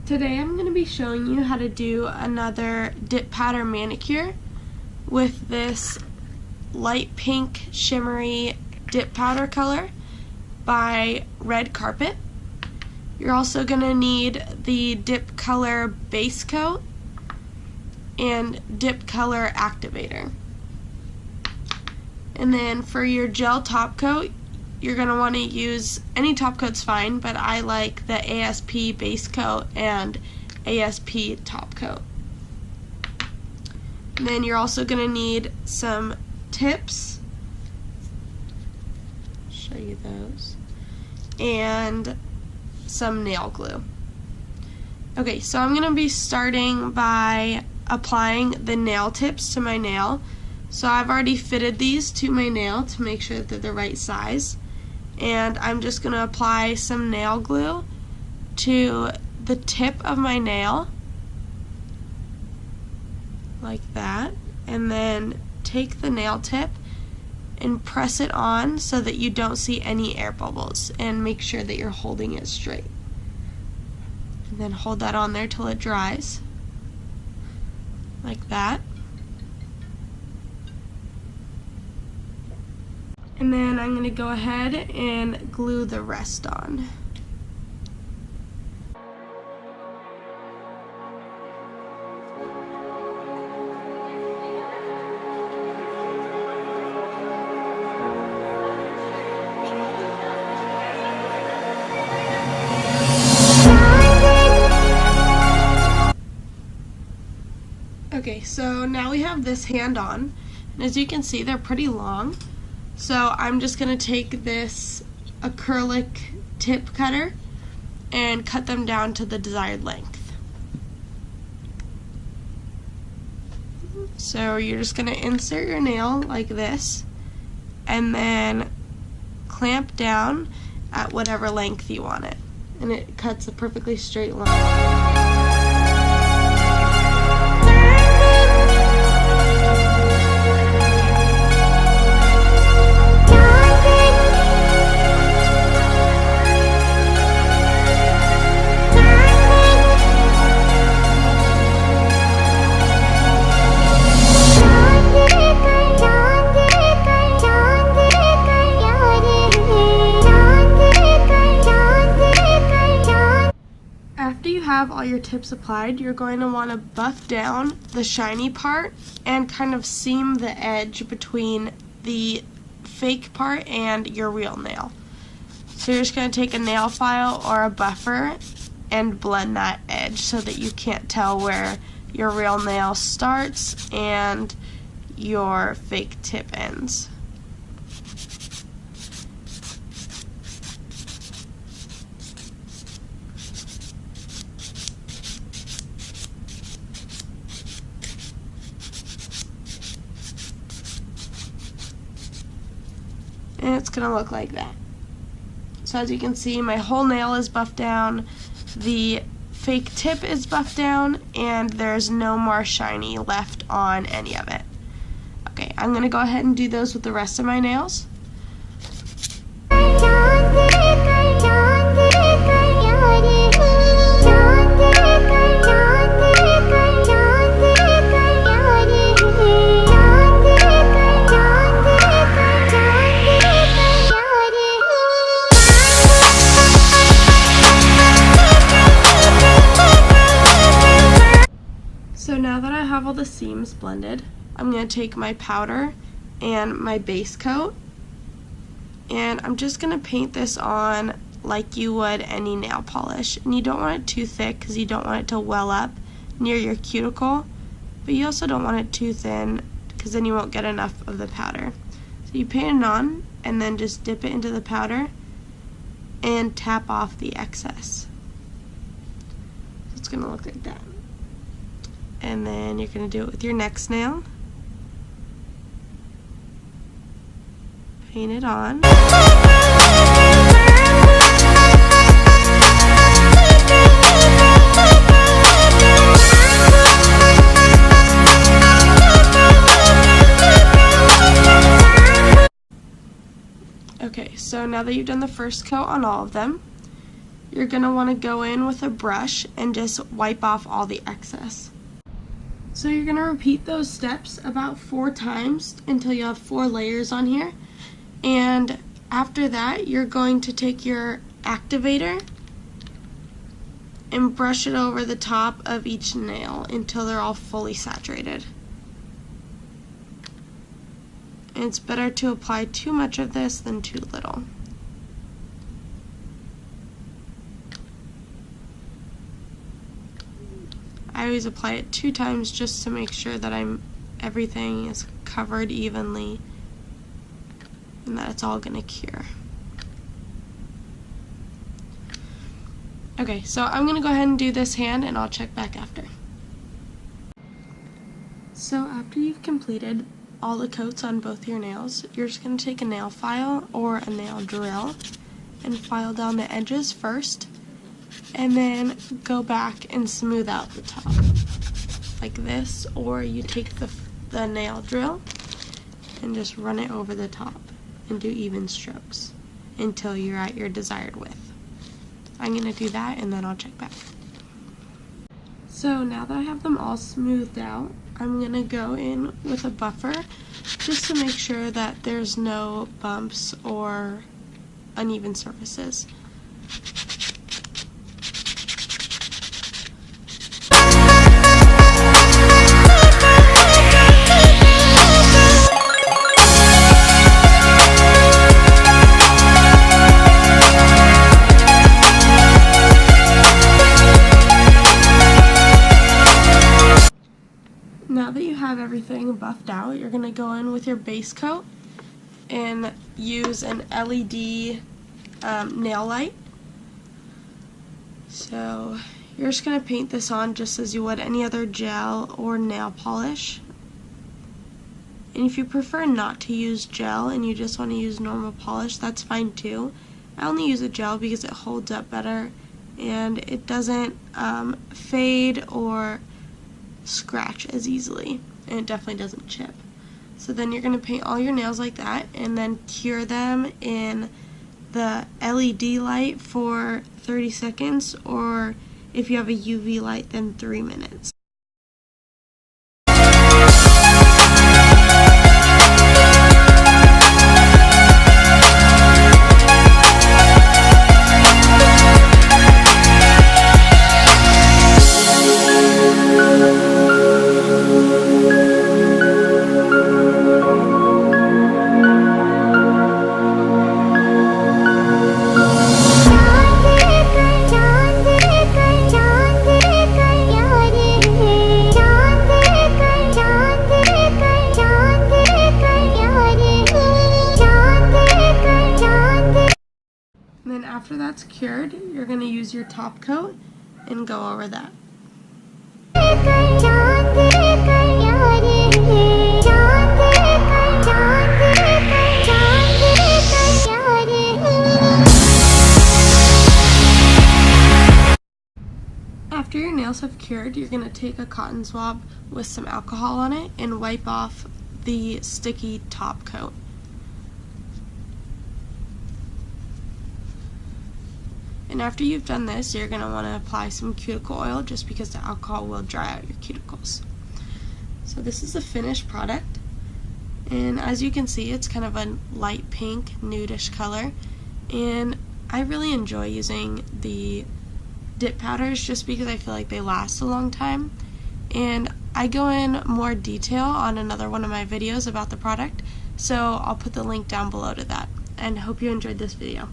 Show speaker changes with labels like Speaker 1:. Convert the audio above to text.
Speaker 1: Today I'm going to be showing you how to do another dip powder manicure with this light pink shimmery dip powder color by Red Carpet. You're also going to need the dip color base coat and dip color activator. And then for your gel top coat, you're going to want to use any top coat's fine, but I like the ASP base coat and ASP top coat. And then you're also going to need some tips, show you those, and some nail glue. Okay, so I'm going to be starting by applying the nail tips to my nail. So I've already fitted these to my nail to make sure that they're the right size. And I'm just going to apply some nail glue to the tip of my nail, like that, and then take the nail tip and press it on so that you don't see any air bubbles, and make sure that you're holding it straight. And then hold that on there till it dries, like that. And then I'm going to go ahead and glue the rest on. Okay, so now we have this hand on, and as you can see, they're pretty long. So I'm just going to take this acrylic tip cutter and cut them down to the desired length. So you're just going to insert your nail like this and then clamp down at whatever length you want it. And it cuts a perfectly straight line. After you have all your tips applied, you're going to want to buff down the shiny part and kind of seam the edge between the fake part and your real nail. So you're just going to take a nail file or a buffer and blend that edge so that you can't tell where your real nail starts and your fake tip ends. And it's going to look like that. So as you can see, my whole nail is buffed down, the fake tip is buffed down, and there's no more shiny left on any of it. Okay, I'm going to go ahead and do those with the rest of my nails. So now that I have all the seams blended, I'm going to take my powder and my base coat, and I'm just going to paint this on like you would any nail polish. And you don't want it too thick because you don't want it to well up near your cuticle, but you also don't want it too thin because then you won't get enough of the powder. So you paint it on and then just dip it into the powder and tap off the excess. So it's going to look like that. And then you're going to do it with your next nail. Paint it on. Okay, so now that you've done the first coat on all of them, you're going to want to go in with a brush and just wipe off all the excess. So you're going to repeat those steps about 4 times until you have 4 layers on here. And after that, you're going to take your activator and brush it over the top of each nail until they're all fully saturated. And it's better to apply too much of this than too little. I always apply it 2 times just to make sure that everything is covered evenly and that it's all gonna cure. Okay, so I'm gonna go ahead and do this hand and I'll check back after. So after you've completed all the coats on both your nails, you're just gonna take a nail file or a nail drill and file down the edges first, and then go back and smooth out the top like this, or you take the nail drill and just run it over the top and do even strokes until you're at your desired width. I'm going to do that and then I'll check back. So now that I have them all smoothed out, I'm going to go in with a buffer just to make sure that there's no bumps or uneven surfaces. Now that you have everything buffed out, you're going to go in with your base coat and use an LED nail light. So you're just going to paint this on just as you would any other gel or nail polish. And if you prefer not to use gel and you just want to use normal polish, that's fine too. I only use a gel because it holds up better and it doesn't fade or scratch as easily, and it definitely doesn't chip. So then you're going to paint all your nails like that and then cure them in the LED light for 30 seconds, or if you have a UV light, then 3 minutes. And then after that's cured, you're going to use your top coat and go over that. After your nails have cured, you're going to take a cotton swab with some alcohol on it and wipe off the sticky top coat. And after you've done this, you're going to want to apply some cuticle oil just because the alcohol will dry out your cuticles. So this is the finished product, and as you can see, it's kind of a light pink, nudish color, and I really enjoy using the dip powders just because I feel like they last a long time. And I go in more detail on another one of my videos about the product, so I'll put the link down below to that, and hope you enjoyed this video.